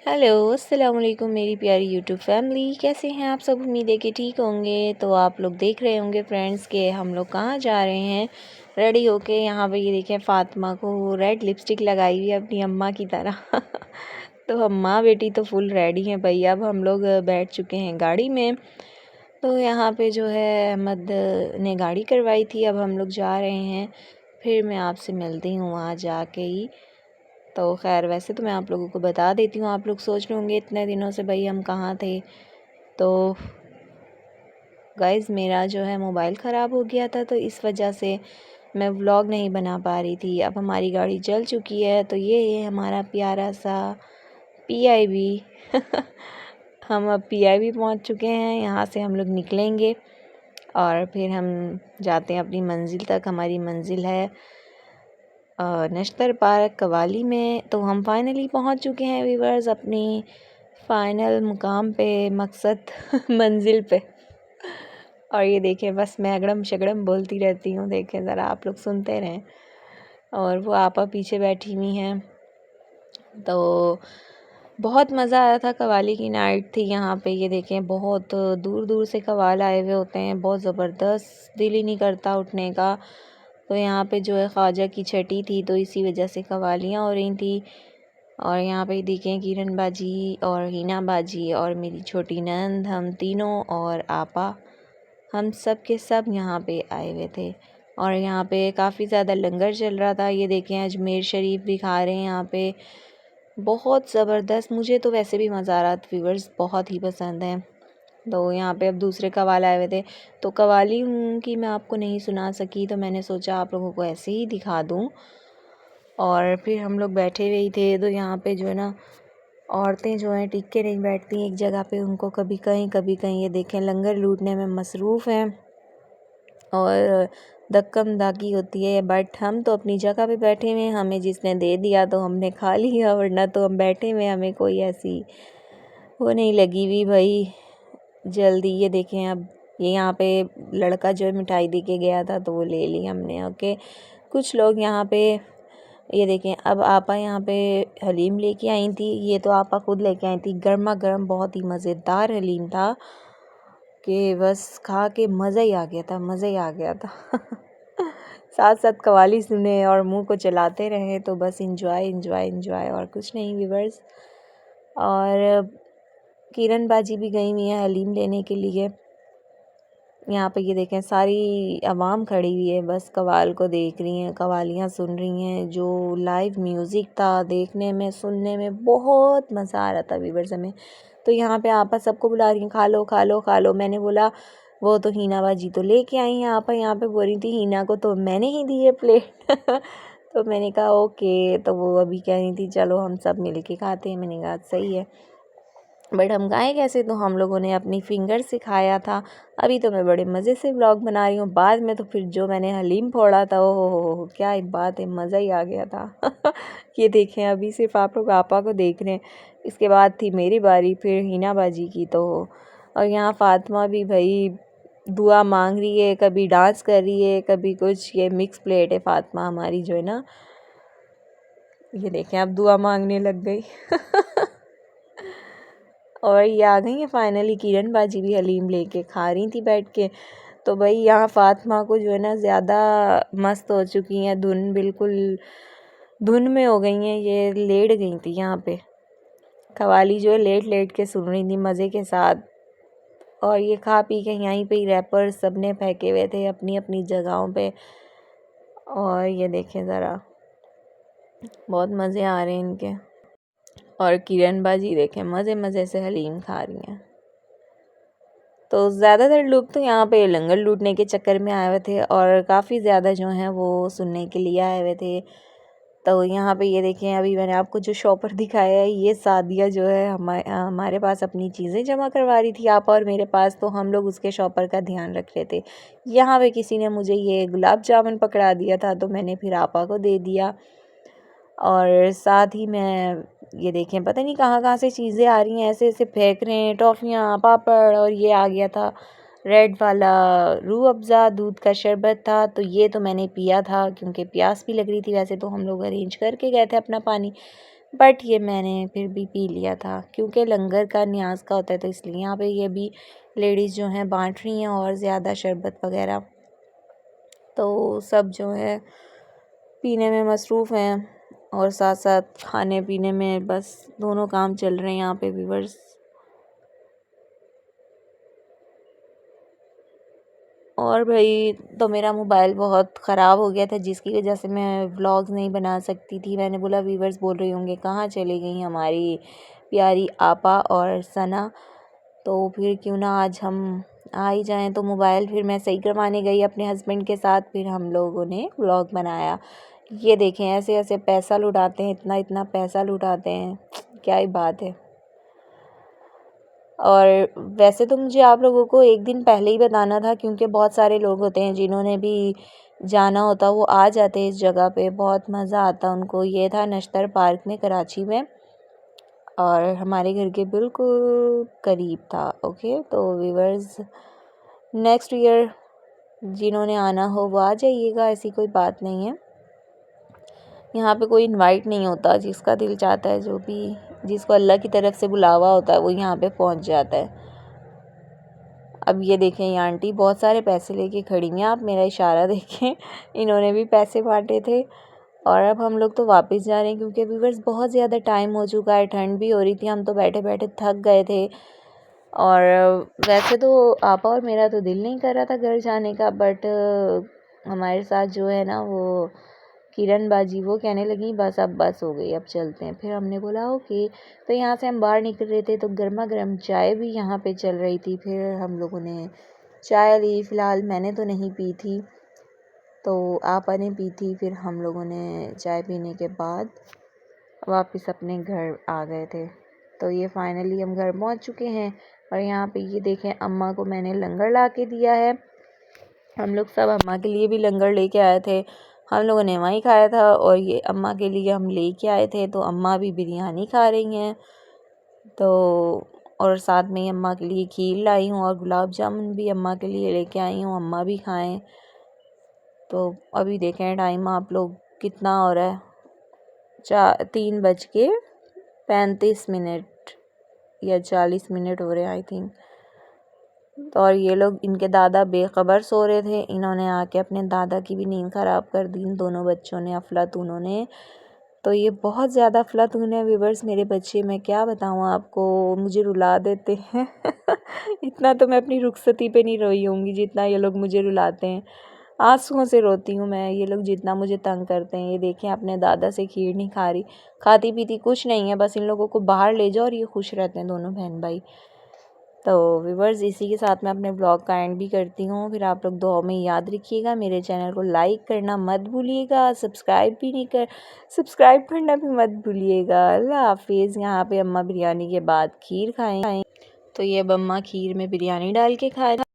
Hello अस्सलाम वालेकुम मेरी प्यारी यूट्यूब फैमिली, कैसे हैं आप सब। उम्मीद है कि ठीक होंगे। तो आप लोग देख रहे होंगे फ्रेंड्स के हम लोग कहाँ जा रहे हैं रेडी होके। यहाँ पे ये देखें फ़ातिमा को रेड लिपस्टिक लगाई हुई है अपनी अम्मा की तरह तो अम्मा बेटी तो फुल रेडी हैं भाई। अब हम लोग बैठ चुके हैं गाड़ी में। तो यहाँ पे जो है अहमद ने गाड़ी करवाई थी, अब हम लोग जा रहे हैं। फिर मैं आपसे मिलती हूँ वहाँ जाके ही। तो खैर वैसे तो मैं आप लोगों को बता देती हूँ, आप लोग सोच रहे होंगे इतने दिनों से भाई हम कहाँ थे। तो गाइज़ मेरा जो है मोबाइल ख़राब हो गया था, तो इस वजह से मैं व्लॉग नहीं बना पा रही थी। अब हमारी गाड़ी चल चुकी है, तो ये है हमारा प्यारा सा पीआईबी हम अब पीआईबी पहुँच चुके हैं। यहाँ से हम लोग निकलेंगे और फिर हम जाते हैं अपनी मंजिल तक। हमारी मंजिल है नश्तर पार्क कवाली में। तो हम फाइनली पहुंच चुके हैं व्यूअर्स अपनी फ़ाइनल मुकाम पे, मकसद मंजिल पे। और ये देखें बस मैं अगड़म शगड़म बोलती रहती हूँ, देखें ज़रा आप लोग सुनते रहें। और वो आपा पीछे बैठी हुई हैं। तो बहुत मज़ा आया था, कवाली की नाइट थी यहाँ पे। ये देखें बहुत दूर दूर से कवाल आए हुए होते हैं, बहुत ज़बरदस्त, दिल ही नहीं करता उठने का। तो यहाँ पे जो है ख्वाजा की छठी थी, तो इसी वजह से कवालियाँ हो रही थी। और यहाँ पे देखें किरण बाजी और हिना बाजी और मेरी छोटी नंद, हम तीनों और आपा, हम सब के सब यहाँ पे आए हुए थे। और यहाँ पे काफ़ी ज़्यादा लंगर चल रहा था। ये देखें अजमेर शरीफ भी खा रहे हैं यहाँ पे, बहुत ज़बरदस्त। मुझे तो वैसे भी मज़ारात व्यूअर्स बहुत ही पसंद हैं। तो यहाँ पे अब दूसरे कवाल आए हुए थे, तो कवाली की मैं आपको नहीं सुना सकी, तो मैंने सोचा आप लोगों को ऐसे ही दिखा दूँ। और फिर हम लोग बैठे हुए ही थे। तो यहाँ पे जो है ना औरतें जो हैं टिक के नहीं बैठती एक जगह पे, उनको कभी कहीं ये देखें लंगर लूटने में मसरूफ़ हैं और धक्कम धाकी होती है। बट हम तो अपनी जगह पे बैठे हुए हैं, हमें जिसने दे दिया तो हमने खा लिया, वरना तो हम बैठे हुए, हमें कोई ऐसी वो नहीं लगी हुई भाई जल्दी। ये देखें अब ये यहाँ पे लड़का जो है मिठाई दे के गया था, तो वो ले ली हमने। ओके, कुछ लोग यहाँ पे ये देखें अब आपा यहाँ पे हलीम लेके आई थी। ये तो आपा खुद लेके आई थी, गर्मा गर्म, बहुत ही मज़ेदार हलीम था कि बस खा के मज़ा ही आ गया था, मज़ा ही आ गया था साथ साथ कवाली सुने और मुंह को चलाते रहे, तो बस इंजॉय इंजॉय इंजॉय और कुछ नहीं व्यूअर्स। और किरण बाजी भी गई हुई है हलीम लेने के लिए। यहाँ पे ये देखें सारी आवाम खड़ी हुई है, बस कवाल को देख रही हैं, कवालियाँ सुन रही हैं। जो लाइव म्यूज़िक था, देखने में सुनने में बहुत मज़ा आ रहा था व्यूअर्स हमें। तो यहाँ पे आपा सबको बुला रही हैं, खा लो खा लो खा लो। मैंने बोला वो तो हीना बाजी तो लेके आई हैं, आपा यहाँ पे बोल रही थी हीना को तो मैंने ही दी है प्लेट तो मैंने कहा ओके। तो वो अभी कह रही थी चलो हम सब मिल के खाते हैं। मैंने कहा सही है, बट हम खाएँ कैसे, तो हम लोगों ने अपनी फिंगर से खाया था। अभी तो मैं बड़े मज़े से व्लॉग बना रही हूँ, बाद में तो फिर जो मैंने हलीम फोड़ा था, ओ हो क्या एक बात है, मज़ा ही आ गया था ये देखें अभी सिर्फ आप लोग आपा को देख रहे हैं, इसके बाद थी मेरी बारी, फिर हिना बाजी की। तो और यहाँ फ़ातिमा भी भाई दुआ मांग रही है, कभी डांस कर रही है, कभी कुछ। ये मिक्स प्लेट है फ़ातिमा हमारी जो है ना, ये देखें अब दुआ मांगने लग गई और ये आ गई है फाइनली किरण बाजी भी हलीम लेके खा रही थी बैठ के। तो भाई यहाँ फ़ातिमा को जो है ना ज़्यादा मस्त हो चुकी हैं, धुन बिल्कुल धुन में हो गई हैं, ये लेट गई थी यहाँ पे। कवाली जो है लेट लेट के सुन रही थी मज़े के साथ। और ये खा पी के यहीं पे ही रैपर सब ने फेंके हुए थे अपनी अपनी जगहों पे। और ये देखें ज़रा बहुत मज़े आ रहे हैं इनके। और किरण बाजी देखें मज़े मज़े से हलीम खा रही हैं। तो ज़्यादातर लोग तो यहाँ पे लंगर लूटने के चक्कर में आए हुए थे और काफ़ी ज़्यादा जो हैं वो सुनने के लिए आए हुए थे। तो यहाँ पे ये देखें अभी मैंने आपको जो शॉपर दिखाया है, ये सादिया जो है हमारे पास अपनी चीज़ें जमा करवा रही थी आप और मेरे पास, तो हम लोग उसके शॉपर का ध्यान रख रहे थे। यहाँ पे किसी ने मुझे ये गुलाब जामुन पकड़ा दिया था, तो मैंने फिर आपा को दे दिया। और साथ ही मैं ये देखें पता नहीं कहाँ कहाँ से चीज़ें आ रही हैं, ऐसे ऐसे फेंक रहे हैं, टॉफ़ियाँ पापड़। और ये आ गया था रेड वाला रूह अफ़ज़ा दूध का शरबत था, तो ये तो मैंने पिया था क्योंकि प्यास भी लग रही थी। वैसे तो हम लोग अरेंज करके गए थे अपना पानी, बट ये मैंने फिर भी पी लिया था क्योंकि लंगर का न्याज का होता है, तो इसलिए यहाँ पे ये भी लेडीज़ जो हैं बांट रही हैं और ज़्यादा शरबत वगैरह। तो सब जो है पीने में मसरूफ़ हैं और साथ साथ खाने पीने में, बस दोनों काम चल रहे हैं यहाँ पे व्यूअर्स। और भाई तो मेरा मोबाइल बहुत ख़राब हो गया था जिसकी वजह से मैं व्लॉग्स नहीं बना सकती थी। मैंने बोला व्यूअर्स बोल रहे होंगे कहाँ चली गई हमारी प्यारी आपा और सना, तो फिर क्यों ना आज हम आ ही जाएं। तो मोबाइल फिर मैं सही करवाने गई अपने हस्बैंड के साथ, फिर हम लोगों ने व्लॉग बनाया। ये देखें ऐसे ऐसे पैसा लुटाते हैं, इतना इतना पैसा लुटाते हैं, क्या ही बात है। और वैसे तो मुझे आप लोगों को एक दिन पहले ही बताना था क्योंकि बहुत सारे लोग होते हैं जिन्होंने भी जाना होता वो आ जाते हैं इस जगह पे, बहुत मज़ा आता उनको। ये था नश्तर पार्क में कराची में और हमारे घर के बिल्कुल करीब था। ओके, तो व्यूअर्स नेक्स्ट ईयर जिन्होंने आना हो वो आ जाइएगा, ऐसी कोई बात नहीं है। यहाँ पे कोई इनवाइट नहीं होता, जिसका दिल चाहता है, जो भी जिसको अल्लाह की तरफ से बुलावा होता है वो यहाँ पे पहुँच जाता है। अब ये देखें ये आंटी बहुत सारे पैसे लेके खड़ी हैं, आप मेरा इशारा देखें, इन्होंने भी पैसे बांटे थे। और अब हम लोग तो वापस जा रहे हैं क्योंकि व्यूअर्स बहुत ज़्यादा टाइम हो चुका है, ठंड भी हो रही थी, हम तो बैठे बैठे थक गए थे। और वैसे तो आपा और मेरा तो दिल नहीं कर रहा था घर जाने का, बट हमारे साथ जो है ना वो किरण बाजी वो कहने लगी बस अब बस हो गई, अब चलते हैं। फिर हमने बोला ओके। तो यहाँ से हम बाहर निकल रहे थे तो गर्मा गर्म चाय भी यहाँ पे चल रही थी, फिर हम लोगों ने चाय ली। फ़िलहाल मैंने तो नहीं पी थी, तो आपा ने पी थी। फिर हम लोगों ने चाय पीने के बाद वापस अपने घर आ गए थे। तो ये फाइनली हम घर पहुँच चुके हैं और यहाँ पे ये देखें अम्मा को मैंने लंगर ला के दिया है। हम लोग सब अम्मा के लिए भी लंगर लेके आए थे, हम लोगों ने वहीं खाया था और ये अम्मा के लिए हम लेके आए थे। तो अम्मा भी बिरयानी खा रही हैं, तो और साथ में ही अम्मा के लिए खीर लाई हूँ और गुलाब जामुन भी अम्मा के लिए लेके आई हूँ, अम्मा भी खाएं। तो अभी देखें टाइम आप लोग कितना हो रहा है, 3:35 या 40 मिनट हो रहे हैं आई थिंक। तो और ये लोग इनके दादा बेखबर सो रहे थे, इन्होंने आके अपने दादा की भी नींद ख़राब कर दी इन दोनों बच्चों ने, अफलातूनों ने। तो ये बहुत ज़्यादा अफलातून है व्यूअर्स मेरे बच्चे, मैं क्या बताऊँ आपको, मुझे रुला देते हैं इतना तो मैं अपनी रुखसती पे नहीं रोई होंगी जितना ये लोग मुझे रुलाते हैं, आंसुओं से रोती हूँ मैं, ये लोग जितना मुझे तंग करते हैं। ये देखें अपने दादा से खीर नहीं खा रही, खाती पीती कुछ नहीं है, बस इन लोगों को बाहर ले जाओ और ये खुश रहते हैं दोनों बहन भाई। तो व्यूअर्स इसी के साथ मैं अपने ब्लॉग का एंड भी करती हूँ। फिर आप लोग दुआ में याद रखिएगा, मेरे चैनल को लाइक करना मत भूलिएगा, सब्सक्राइब करना भी मत भूलिएगा। अल्लाह हाफिज़। यहाँ पे अम्मा बिरयानी के बाद खीर खाएं, तो ये अब अम्मा खीर में बिरयानी डाल के खा